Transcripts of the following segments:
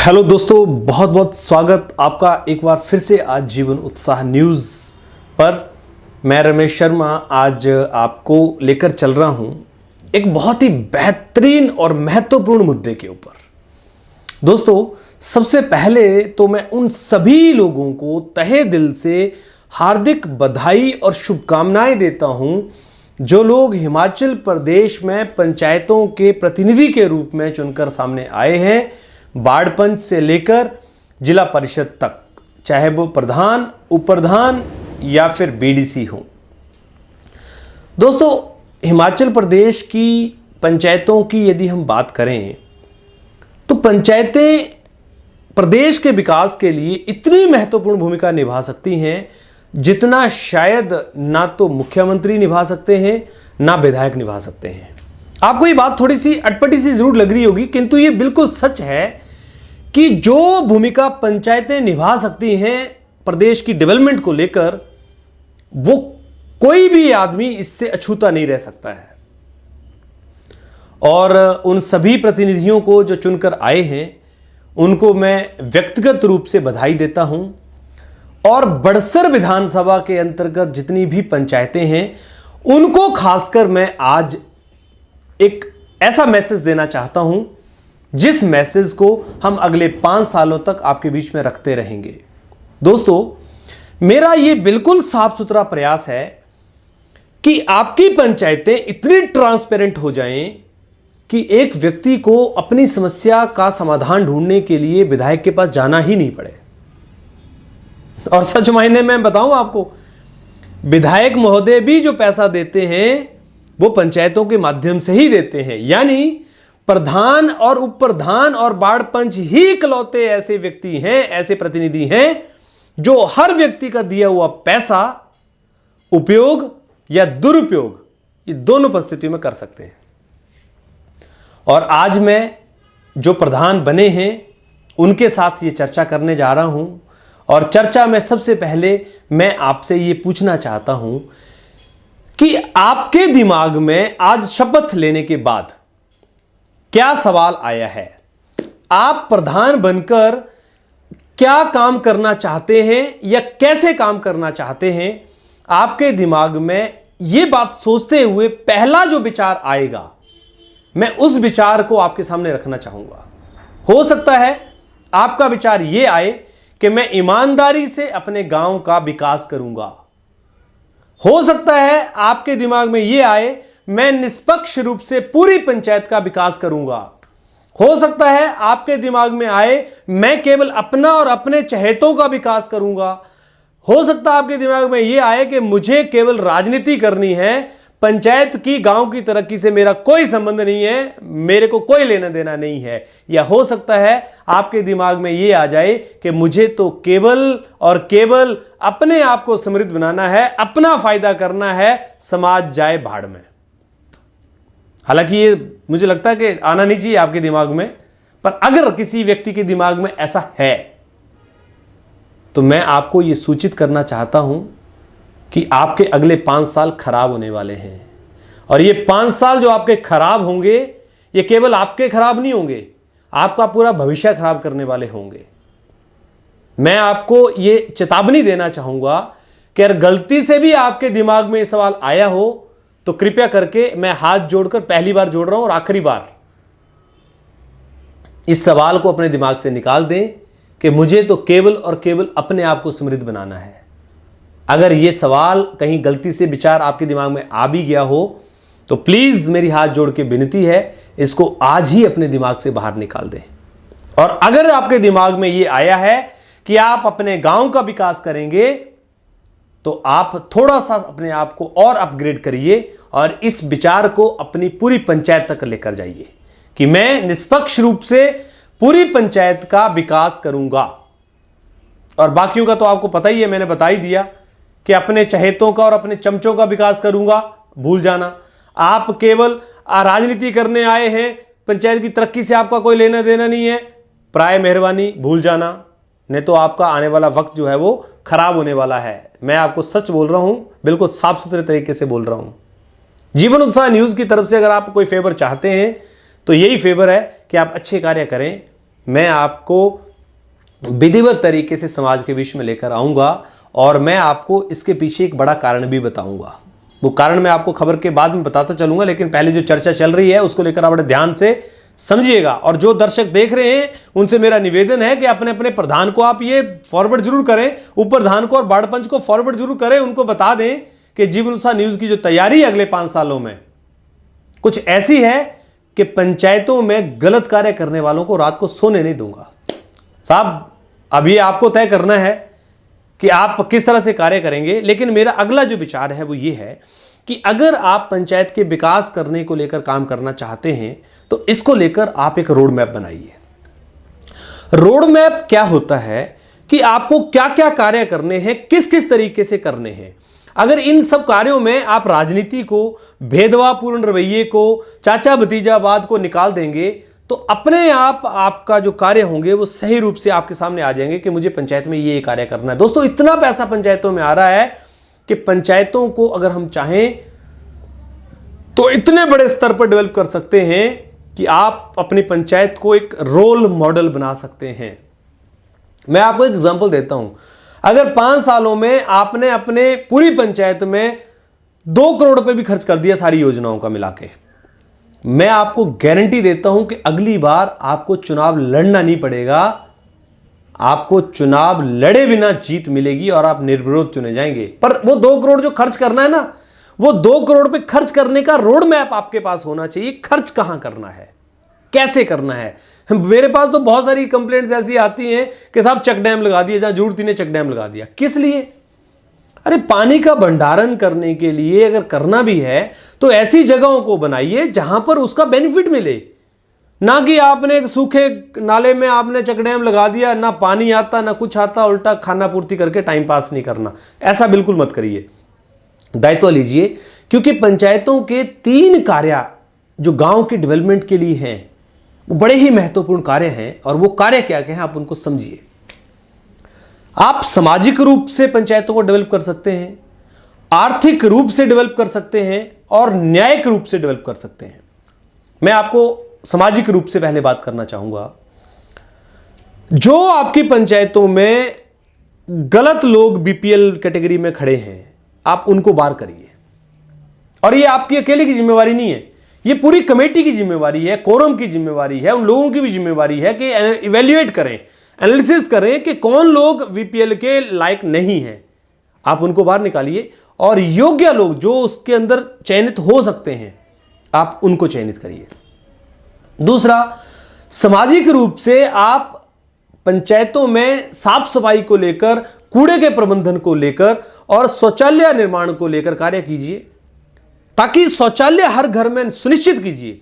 Hello दोस्तों, बहुत बहुत स्वागत आपका एक बार फिर से आज जीवन उत्साह न्यूज़ पर। मैं रमेश शर्मा आज आपको लेकर चल रहा हूं एक बहुत ही बेहतरीन और महत्वपूर्ण मुद्दे के ऊपर। दोस्तों, सबसे पहले तो मैं उन सभी लोगों को तहे दिल से हार्दिक बधाई और शुभकामनाएं देता हूं जो लोग हिमाचल प्रदेश में पंचायतों के प्रतिनिधि के रूप में चुनकर सामने आए हैं, वार्ड पंच से लेकर जिला परिषद तक, चाहे वो प्रधान, उप प्रधान या फिर बीडीसी हो। दोस्तों, हिमाचल प्रदेश की पंचायतों की यदि हम बात करें तो पंचायतें प्रदेश के विकास के लिए इतनी महत्वपूर्ण भूमिका निभा सकती हैं जितना शायद ना तो मुख्यमंत्री निभा सकते हैं ना विधायक निभा सकते हैं। आपको ये बात थोड़ी सी अटपटी सी जरूर लग रही होगी, किंतु ये बिल्कुल सच है कि जो भूमिका पंचायतें निभा सकती हैं प्रदेश की डेवलपमेंट को लेकर, वो कोई भी आदमी इससे अछूता नहीं रह सकता है। और उन सभी प्रतिनिधियों को जो चुनकर आए हैं उनको मैं व्यक्तिगत रूप से बधाई देता हूं। और बड़सर विधानसभा के अंतर्गत जितनी भी पंचायतें हैं उनको खासकर मैं आज एक ऐसा मैसेज देना चाहता हूं जिस मैसेज को हम अगले 5 सालों तक आपके बीच में रखते रहेंगे। दोस्तों, मेरा यह बिल्कुल साफ सुथरा प्रयास है कि आपकी पंचायतें इतनी ट्रांसपेरेंट हो जाएं कि एक व्यक्ति को अपनी समस्या का समाधान ढूंढने के लिए विधायक के पास जाना ही नहीं पड़े। और सच मायने में बताऊं आपको, विधायक महोदय भी जो पैसा देते हैं वो पंचायतों के माध्यम से ही देते हैं। यानी प्रधान और उप प्रधान और वार्ड पंच ही इकलौते ऐसे व्यक्ति हैं, ऐसे प्रतिनिधि हैं जो हर व्यक्ति का दिया हुआ पैसा उपयोग या दुरुपयोग ये दोनों परिस्थितियों में कर सकते हैं। और आज मैं जो प्रधान बने हैं उनके साथ ये चर्चा करने जा रहा हूं। और चर्चा में सबसे पहले मैं आपसे ये पूछना चाहता हूं कि आपके दिमाग में आज शपथ लेने के बाद क्या सवाल आया है? आप प्रधान बनकर क्या काम करना चाहते हैं या कैसे काम करना चाहते हैं? आपके दिमाग में यह बात सोचते हुए पहला जो विचार आएगा, मैं उस विचार को आपके सामने रखना चाहूंगा। हो सकता है आपका विचार यह आए कि मैं ईमानदारी से अपने गांव का विकास करूंगा। हो सकता है आपके दिमाग में यह आए मैं निष्पक्ष रूप से पूरी पंचायत का विकास करूंगा। हो सकता है आपके दिमाग में आए मैं केवल अपना और अपने चहेतों का विकास करूंगा। हो सकता है आपके दिमाग में यह आए कि मुझे केवल राजनीति करनी है, पंचायत की, गांव की तरक्की से मेरा कोई संबंध नहीं है, मेरे को कोई लेना देना नहीं है। या हो सकता है आपके दिमाग में यह आ जाए कि मुझे तो केवल और केवल अपने आप को समृद्ध बनाना है, अपना फायदा करना है, समाज जाए भाड़ में। हालांकि ये मुझे लगता है कि आना नहीं चाहिए आपके दिमाग में, पर अगर किसी व्यक्ति के दिमाग में ऐसा है तो मैं आपको ये सूचित करना चाहता हूं कि आपके अगले 5 साल खराब होने वाले हैं। और ये 5 साल जो आपके खराब होंगे, ये केवल आपके खराब नहीं होंगे, आपका पूरा भविष्य खराब करने वाले होंगे। मैं आपको ये चेतावनी देना चाहूंगा कि अगर गलती से भी आपके दिमाग में ये सवाल आया हो तो कृपया करके मैं हाथ जोड़कर पहली बार जोड़ रहा हूं और आखिरी बार इस सवाल को अपने दिमाग से निकाल दें कि मुझे तो केवल और केवल अपने आप को समृद्ध बनाना है। अगर यह सवाल कहीं गलती से विचार आपके दिमाग में आ भी गया हो तो प्लीज मेरी हाथ जोड़ के विनती है, इसको आज ही अपने दिमाग से बाहर निकाल दें। और अगर आपके दिमाग में यह आया है कि आप अपने गांव का विकास करेंगे तो आप थोड़ा सा अपने आप को और अपग्रेड करिए और इस विचार को अपनी पूरी पंचायत तक लेकर जाइए कि मैं निष्पक्ष रूप से पूरी पंचायत का विकास करूंगा। और बाकियों का तो आपको पता ही है, मैंने बता ही दिया कि अपने चहेतों का और अपने चमचों का विकास करूंगा, भूल जाना। आप केवल राजनीति करने आए हैं, पंचायत की तरक्की से आपका कोई लेना देना नहीं है, प्राय मेहरबानी भूल जाना, नहीं तो आपका आने वाला वक्त जो है वो खराब होने वाला है। मैं आपको सच बोल रहा हूं, बिल्कुल साफ सुथरे तरीके से बोल रहा हूं। जीवन उत्साह न्यूज़ की तरफ से अगर आप कोई फेवर चाहते हैं तो यही फेवर है कि आप अच्छे कार्य करें, मैं आपको विधिवत तरीके से समाज के बीच में लेकर आऊंगा और मैं आपको इसके पीछे एक बड़ा कारण भी बताऊंगा। वो कारण मैं आपको खबर के बाद में बताता चलूंगा, लेकिन पहले जो चर्चा चल रही है उसको लेकर आप बड़े ध्यान से समझिएगा। और जो दर्शक देख रहे हैं उनसे मेरा निवेदन है कि अपने अपने प्रधान को आप ये फॉरवर्ड जरूर करें, उप प्रधान को और बाढ़ पंच को फॉरवर्ड जरूर करें, उनको बता दें कि जीवनसा न्यूज की जो तैयारी है अगले 5 सालों में कुछ ऐसी है कि पंचायतों में गलत कार्य करने वालों को रात को सोने नहीं दूंगा। साहब, अब ये आपको तय करना है कि आप किस तरह से कार्य करेंगे, लेकिन मेरा अगला जो विचार है वो ये है कि अगर आप पंचायत के विकास करने को लेकर काम करना चाहते हैं तो इसको लेकर आप एक रोड मैप बनाइए। रोड मैप क्या होता है कि आपको क्या क्या कार्य करने हैं, किस किस तरीके से करने हैं। अगर इन सब कार्यों में आप राजनीति को, भेदभावपूर्ण रवैये को, चाचा भतीजावाद को निकाल देंगे तो अपने आप आपका जो कार्य होंगे वो सही रूप से आपके सामने आ जाएंगे कि मुझे पंचायत में ये कार्य करना है। दोस्तों, इतना पैसा पंचायतों में आ रहा है कि पंचायतों को अगर हम चाहें तो इतने बड़े स्तर पर डेवलप कर सकते हैं कि आप अपनी पंचायत को एक रोल मॉडल बना सकते हैं। मैं आपको एक एग्जांपल देता हूं। अगर 5 सालों में आपने अपने पूरी पंचायत में 2 करोड़ रुपए भी खर्च कर दिया सारी योजनाओं का मिला के, मैं आपको गारंटी देता हूं कि अगली बार आपको चुनाव लड़ना नहीं पड़ेगा। आपको चुनाव लड़े बिना जीत मिलेगी और आप निर्विरोध चुने जाएंगे। पर वो 2 करोड़ जो खर्च करना है ना, वो 2 करोड़ पे खर्च करने का रोड मैप आपके पास होना चाहिए। खर्च कहां करना है, कैसे करना है। मेरे पास तो बहुत सारी कंप्लेंट्स ऐसी आती हैं कि साहब चेक डैम लगा दिया, जहां जरूरत ही नहीं चेक डैम लगा दिया। किस लिए? अरे पानी का भंडारण करने के लिए अगर करना भी है तो ऐसी जगहों को बनाइए जहां पर उसका बेनिफिट मिले, ना कि आपने एक सूखे नाले में आपने चेक डैम लगा दिया, ना पानी आता ना कुछ आता, उल्टा खाना पूर्ति करके टाइम पास नहीं करना। ऐसा बिल्कुल मत करिए, दायित्व लीजिए। क्योंकि पंचायतों के 3 कार्य जो गांव के डेवलपमेंट के लिए हैं वो बड़े ही महत्वपूर्ण कार्य हैं। और वो कार्य क्या क्या हैं आप उनको समझिए। आप सामाजिक रूप से पंचायतों को डेवलप कर सकते हैं, आर्थिक रूप से डेवलप कर सकते हैं और न्यायिक रूप से डेवलप कर सकते हैं। मैं आपको सामाजिक रूप से पहले बात करना चाहूंगा। जो आपकी पंचायतों में गलत लोग बीपीएल कैटेगरी में खड़े हैं, आप उनको बाहर करिए। और ये आपकी अकेले की जिम्मेवारी नहीं है, ये पूरी कमेटी की जिम्मेवारी है, कोरम की जिम्मेवारी है, उन लोगों की भी जिम्मेवारी है कि इवेल्युएट करें, एनालिसिस करें कि कौन लोग वीपीएल के लायक नहीं हैं। आप उनको बाहर निकालिए और योग्य लोग जो उसके अंदर चयनित हो सकते हैं आप उनको चयनित करिए। दूसरा, सामाजिक रूप से आप पंचायतों में साफ सफाई को लेकर, कूड़े के प्रबंधन को लेकर और शौचालय निर्माण को लेकर कार्य कीजिए, ताकि शौचालय हर घर में सुनिश्चित कीजिए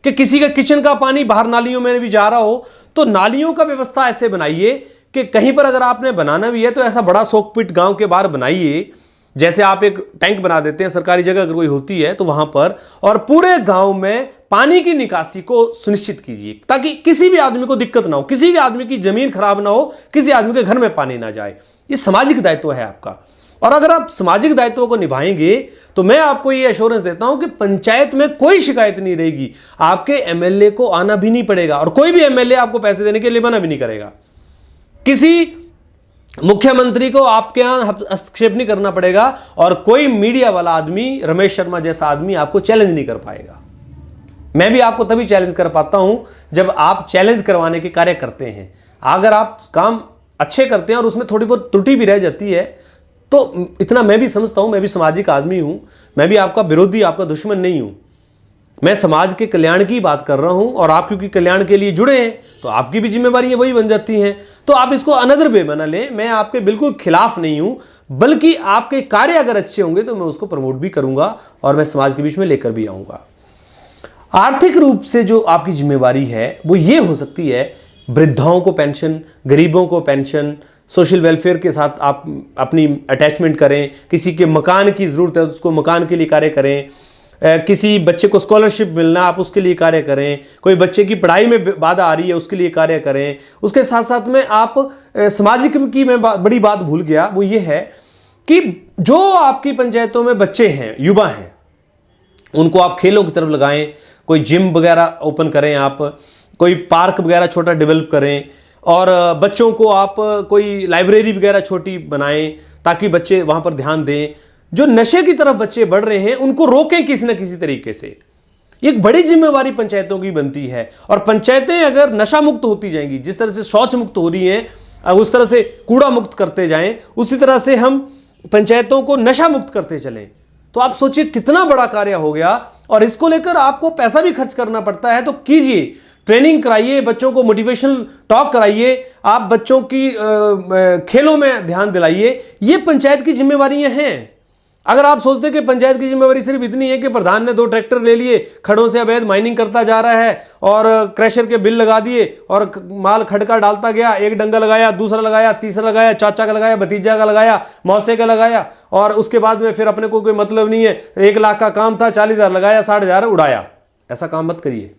कि किसी का किचन का पानी बाहर नालियों में भी जा रहा हो तो नालियों का व्यवस्था ऐसे बनाइए कि कहीं पर अगर आपने बनाना भी है तो ऐसा बड़ा सोकपिट गांव के बाहर बनाइए, जैसे आप एक टैंक बना देते हैं सरकारी जगह अगर कोई होती है तो वहां पर, और पूरे गांव में पानी की निकासी को सुनिश्चित कीजिए ताकि किसी भी आदमी को दिक्कत ना हो, किसी भी आदमी की जमीन खराब ना हो, किसी आदमी के घर में पानी ना जाए। ये सामाजिक दायित्व है आपका। और अगर आप सामाजिक दायित्वों को निभाएंगे तो मैं आपको ये एश्योरेंस देता हूं कि पंचायत में कोई शिकायत नहीं रहेगी। आपके एमएलए को आना भी नहीं पड़ेगा और कोई भी एमएलए आपको पैसे देने के लिए मना भी नहीं करेगा। किसी मुख्यमंत्री को आपके यहां हस्तक्षेप नहीं करना पड़ेगा और कोई मीडिया वाला आदमी, रमेश शर्मा जैसा आदमी आपको चैलेंज नहीं कर पाएगा। मैं भी आपको तभी चैलेंज कर पाता हूं जब आप चैलेंज करवाने के कार्य करते हैं। अगर आप काम अच्छे करते हैं और उसमें थोड़ी बहुत त्रुटि भी रह जाती है तो इतना मैं भी समझता हूं, मैं भी सामाजिक आदमी हूं, मैं भी आपका विरोधी, आपका दुश्मन नहीं हूं। मैं समाज के कल्याण की बात कर रहा हूं और आप क्योंकि कल्याण के लिए जुड़े हैं तो आपकी भी जिम्मेवारियां वही बन जाती हैं। तो आप इसको अनदर वे में ना लें। मैं आपके बिल्कुल खिलाफ नहीं हूं, बल्कि आपके कार्य अगर अच्छे होंगे तो मैं उसको प्रमोट भी करूंगा और मैं समाज के बीच में लेकर भी आऊंगा। आर्थिक रूप से जो आपकी जिम्मेवारी है वो ये हो सकती है, वृद्धाओं को पेंशन, गरीबों को पेंशन, सोशल वेलफेयर के साथ आप अपनी अटैचमेंट करें, किसी के मकान की ज़रूरत है तो उसको मकान के लिए कार्य करें, किसी बच्चे को स्कॉलरशिप मिलना आप उसके लिए कार्य करें, कोई बच्चे की पढ़ाई में बाधा आ रही है उसके लिए कार्य करें। उसके साथ साथ में आप सामाजिक की मैं बड़ी बात भूल गया, वो ये है कि जो आपकी पंचायतों में बच्चे हैं, युवा हैं, उनको आप खेलों की तरफ लगाएं, कोई जिम वगैरह ओपन करें आप, कोई पार्क वगैरह छोटा डेवलप करें, और बच्चों को आप कोई लाइब्रेरी वगैरह छोटी बनाएं ताकि बच्चे वहां पर ध्यान दें। जो नशे की तरफ बच्चे बढ़ रहे हैं उनको रोकें किसी न किसी तरीके से। एक बड़ी जिम्मेवारी पंचायतों की बनती है, और पंचायतें अगर नशा मुक्त होती जाएंगी, जिस तरह से शौच मुक्त हो रही हैं, उस तरह से कूड़ा मुक्त करते जाएं, उसी तरह से हम पंचायतों को नशा मुक्त करते चलें, तो आप सोचिए कितना बड़ा कार्य हो गया। और इसको लेकर आपको पैसा भी खर्च करना पड़ता है, तो कीजिए, ट्रेनिंग कराइए, बच्चों को मोटिवेशनल टॉक कराइए, आप बच्चों की खेलों में ध्यान दिलाइए। ये पंचायत की जिम्मेवारियां हैं। अगर आप सोचते कि पंचायत की जिम्मेवारी सिर्फ इतनी है कि प्रधान ने 2 ट्रैक्टर ले लिए, खड़ों से अवैध माइनिंग करता जा रहा है और क्रशर के बिल लगा दिए और माल खड़का डालता गया, एक डंगा लगाया, दूसरा लगाया, तीसरा लगाया, चाचा का लगाया, भतीजा का लगाया, मौसे का लगाया, और उसके बाद में फिर अपने को कोई मतलब नहीं है, 1 लाख का काम था, 40,000 लगाया, 60,000 उड़ाया। ऐसा काम मत करिए।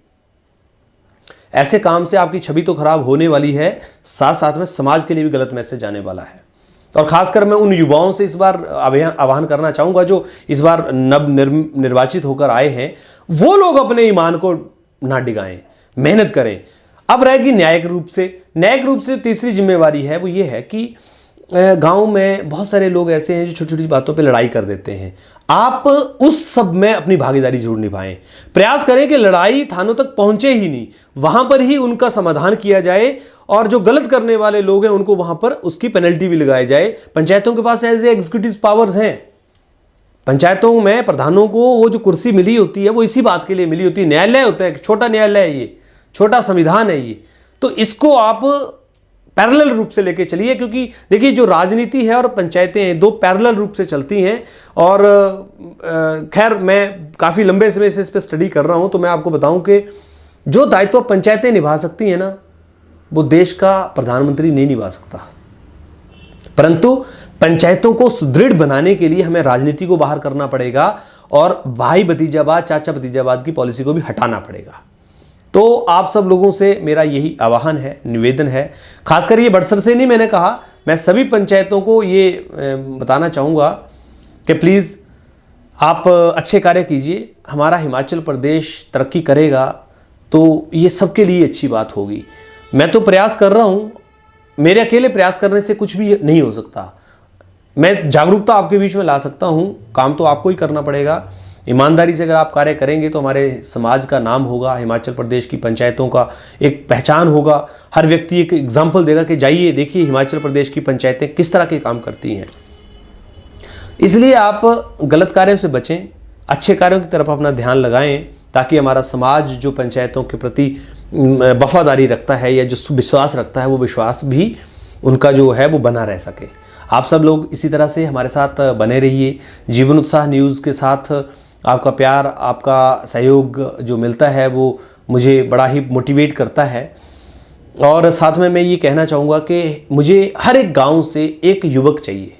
ऐसे काम से आपकी छवि तो खराब होने वाली है, साथ साथ में समाज के लिए भी गलत मैसेज जाने वाला है। और खासकर मैं उन युवाओं से इस बार आह्वान करना चाहूंगा जो इस बार नव निर्वाचित होकर आए हैं, वो लोग अपने ईमान को ना डिगाएं, मेहनत करें। अब रहेगी न्यायिक रूप से तीसरी जिम्मेवारी है, वो ये है कि गांव में बहुत सारे लोग ऐसे हैं जो छोटी छोटी बातों पे लड़ाई कर देते हैं। आप उस सब में अपनी भागीदारी जरूर निभाएं। प्रयास करें कि लड़ाई थानों तक पहुंचे ही नहीं, वहां पर ही उनका समाधान किया जाए, और जो गलत करने वाले लोग हैं उनको वहां पर उसकी पेनल्टी भी लगाई जाए। पंचायतों के पास ऐसे एग्जीक्यूटिव पावर्स हैं। पंचायतों में प्रधानों को वो जो कुर्सी मिली होती है वो इसी बात के लिए मिली होती है। न्यायालय होता है, छोटा न्यायालय है, ये छोटा संविधान है ये। तो इसको आप पैरेलल रूप से लेके चलिए, क्योंकि देखिए जो राजनीति है और पंचायतें हैं, 2 पैरेलल रूप से चलती हैं। और खैर मैं काफ़ी लंबे समय से इस पर स्टडी कर रहा हूं, तो मैं आपको बताऊं कि जो दायित्व पंचायतें निभा सकती हैं ना, वो देश का प्रधानमंत्री नहीं निभा सकता। परंतु पंचायतों को सुदृढ़ बनाने के लिए हमें राजनीति को बाहर करना पड़ेगा, और भाई भतीजावाद, चाचा भतीजावाद की पॉलिसी को भी हटाना पड़ेगा। तो आप सब लोगों से मेरा यही आह्वान है, निवेदन है। खासकर ये बड़सर से नहीं मैंने कहा, मैं सभी पंचायतों को ये बताना चाहूँगा कि प्लीज़ आप अच्छे कार्य कीजिए। हमारा हिमाचल प्रदेश तरक्की करेगा तो ये सबके लिए अच्छी बात होगी। मैं तो प्रयास कर रहा हूँ, मेरे अकेले प्रयास करने से कुछ भी नहीं हो सकता। मैं जागरूकता आपके बीच में ला सकता हूँ, काम तो आपको ही करना पड़ेगा। ईमानदारी से अगर आप कार्य करेंगे तो हमारे समाज का नाम होगा, हिमाचल प्रदेश की पंचायतों का एक पहचान होगा। हर व्यक्ति एक एग्जाम्पल देगा कि जाइए देखिए हिमाचल प्रदेश की पंचायतें किस तरह के काम करती हैं। इसलिए आप गलत कार्यों से बचें, अच्छे कार्यों की तरफ अपना ध्यान लगाएं, ताकि हमारा समाज जो पंचायतों के प्रति वफादारी रखता है या जो विश्वास रखता है, वो विश्वास भी उनका जो है वो बना रह सके। आप सब लोग इसी तरह से हमारे साथ बने रहिए। जीवन उत्साह न्यूज़ के साथ आपका प्यार, आपका सहयोग जो मिलता है वो मुझे बड़ा ही मोटिवेट करता है। और साथ में मैं ये कहना चाहूँगा कि मुझे हर एक गांव से एक युवक चाहिए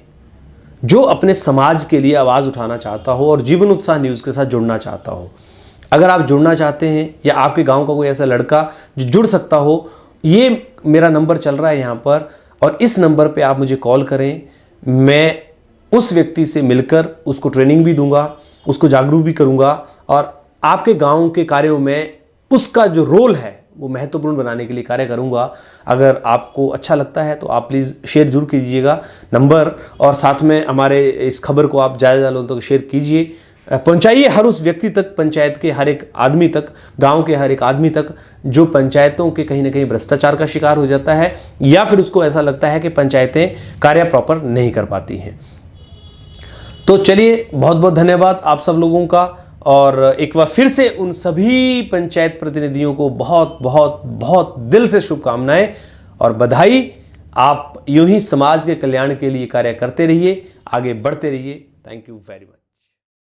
जो अपने समाज के लिए आवाज़ उठाना चाहता हो और जीवन उत्साह न्यूज़ के साथ जुड़ना चाहता हो। अगर आप जुड़ना चाहते हैं या आपके गांव का कोई ऐसा लड़का जो जुड़ सकता हो, ये मेरा नंबर चल रहा है यहाँ पर, और इस नंबर पे आप मुझे कॉल करें। मैं उस व्यक्ति से मिलकर उसको ट्रेनिंग भी दूंगा, उसको जागरूक भी करूंगा, और आपके गांव के कार्यों में उसका जो रोल है वो महत्वपूर्ण बनाने के लिए कार्य करूंगा। अगर आपको अच्छा लगता है तो आप प्लीज़ शेयर जरूर कीजिएगा नंबर, और साथ में हमारे इस खबर को आप ज़्यादा लोगों तक शेयर कीजिए, पहुंचाइए हर उस व्यक्ति तक, पंचायत के हर एक आदमी तक, गांव के हर एक आदमी तक जो पंचायतों के कहीं ना कहीं भ्रष्टाचार का शिकार हो जाता है, या फिर उसको ऐसा लगता है कि पंचायतें कार्य प्रॉपर नहीं कर पाती हैं। तो चलिए, बहुत बहुत धन्यवाद आप सब लोगों का, और एक बार फिर से उन सभी पंचायत प्रतिनिधियों को बहुत बहुत बहुत दिल से शुभकामनाएं और बधाई। आप यूं ही समाज के कल्याण के लिए कार्य करते रहिए, आगे बढ़ते रहिए। Thank you very much.